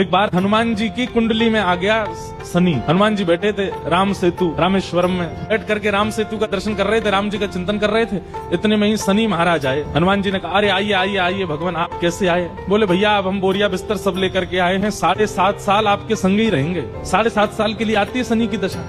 एक बार हनुमान जी की कुंडली में आ गया शनि। हनुमान जी बैठे थे राम सेतु रामेश्वरम में, बैठ करके राम सेतु का दर्शन कर रहे थे, राम जी का चिंतन कर रहे थे। इतने में ही शनि महाराज आए। हनुमान जी ने कहा, अरे आइए आइए आइए भगवान, आप कैसे आए? बोले भैया अब हम बोरिया बिस्तर सब लेकर के आए हैं, 7.5 साल आपके संग ही रहेंगे। 7.5 साल के लिए आती है शनि की दशा।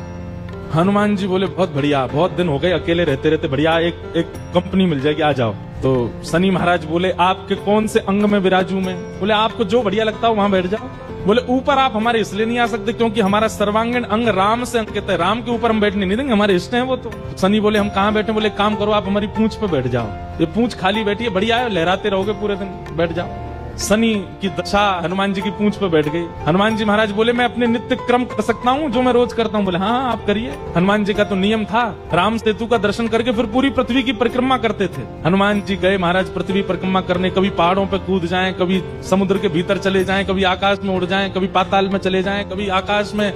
हनुमान जी बोले बहुत बढ़िया, बहुत दिन हो गए अकेले रहते रहते, बढ़िया एक कंपनी मिल जाएगी, आ जाओ। तो शनि महाराज बोले आपके कौन से अंग में विराजू मैं? बोले आपको जो बढ़िया लगता हो वहां बैठ जाओ। बोले ऊपर आप हमारे इसलिए नहीं आ सकते क्योंकि हमारा सर्वांगीण अंग राम से अंकित है, राम के ऊपर हम बैठने नहीं देंगे, हमारे इष्ट हैं वो। तो शनि बोले हम कहाँ बैठे? बोले काम करो आप हमारी पूंछ पे बैठ जाओ, ये पूंछ खाली बैठी है, बढ़िया है, लहराते रहोगे पूरे दिन, बैठ जाओ। शनि की दशा हनुमान जी की पूंछ पे बैठ गई। हनुमान जी महाराज बोले मैं अपने नित्य क्रम कर सकता हूँ जो मैं रोज करता हूँ? बोले हाँ आप करिए। हनुमान जी का तो नियम था, राम सेतु का दर्शन करके फिर पूरी पृथ्वी की परिक्रमा करते थे। हनुमान जी गए महाराज पृथ्वी परिक्रमा करने, कभी पहाड़ों पे कूद जाएं, कभी समुद्र के भीतर चले जाएं, कभी आकाश में उड़ जाएं, कभी पाताल में चले जाएं, कभी आकाश में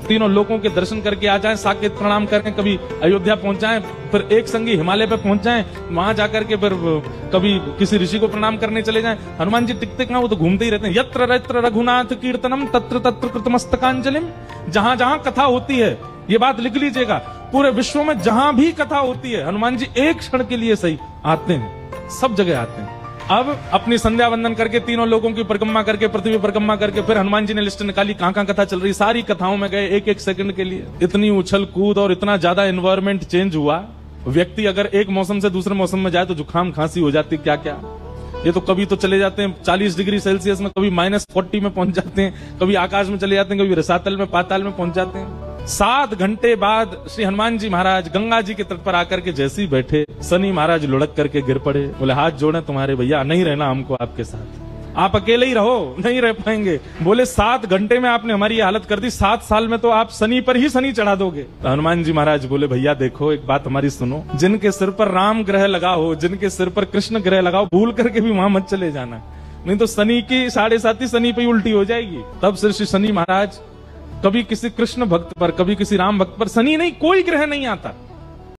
तीनों लोगों के दर्शन करके आ जाएं, साकेत प्रणाम करें, कभी अयोध्या पहुंच जाएं, फिर एक संगी हिमालय पे पहुंच जाएं, वहां जाकर के फिर कभी किसी ऋषि को प्रणाम करने चले जाएं। हनुमान जी टिकते ना, वो तो घूमते ही रहते हैं। यत्र यत्र रघुनाथ कीर्तनम तत्र तत्र कृतमस्तकांजलिम। जहां जहां कथा होती है, ये बात लिख लीजिएगा, पूरे विश्व में जहां भी कथा होती है हनुमान जी एक क्षण के लिए सही आते हैं, सब जगह आते हैं। अब अपनी संध्या वंदन करके तीनों लोगों की परिक्रमा करके पृथ्वी परिक्रमा करके फिर हनुमान जी ने लिस्ट निकाली कहां कहां कथा चल रही, सारी कथाओं में गए एक एक सेकंड के लिए। इतनी उछल कूद और इतना ज्यादा एनवायरमेंट चेंज हुआ, व्यक्ति अगर एक मौसम से दूसरे मौसम में जाए तो जुकाम खांसी हो जाती, क्या क्या। ये तो कभी तो चले जाते हैं 40 डिग्री सेल्सियस में, कभी -40 में पहुंच जाते हैं, कभी आकाश में चले जाते हैं, कभी रसातल में पाताल में पहुंच जाते हैं। 7 घंटे बाद श्री हनुमान जी महाराज गंगा जी के तट पर आकर के जैसे ही बैठे, शनि महाराज लुढ़क करके गिर पड़े। बोले हाथ जोड़े तुम्हारे भैया, नहीं रहना हमको आपके साथ, आप अकेले ही रहो, नहीं रह पाएंगे। बोले 7 घंटे में आपने हमारी ये हालत कर दी, 7 साल में तो आप शनि पर ही शनि चढ़ा दोगे। तो हनुमान जी महाराज बोले भैया देखो एक बात हमारी सुनो, जिनके सिर पर राम ग्रह लगा हो, जिनके सिर पर कृष्ण ग्रह लगा हो, भूल करके भी वहां मत चले जाना, नहीं तो शनि की 7.5 शनि पे उल्टी हो जाएगी। तब से श्री शनि महाराज कभी किसी कृष्ण भक्त पर, कभी किसी राम भक्त पर, शनि नहीं कोई ग्रह नहीं आता।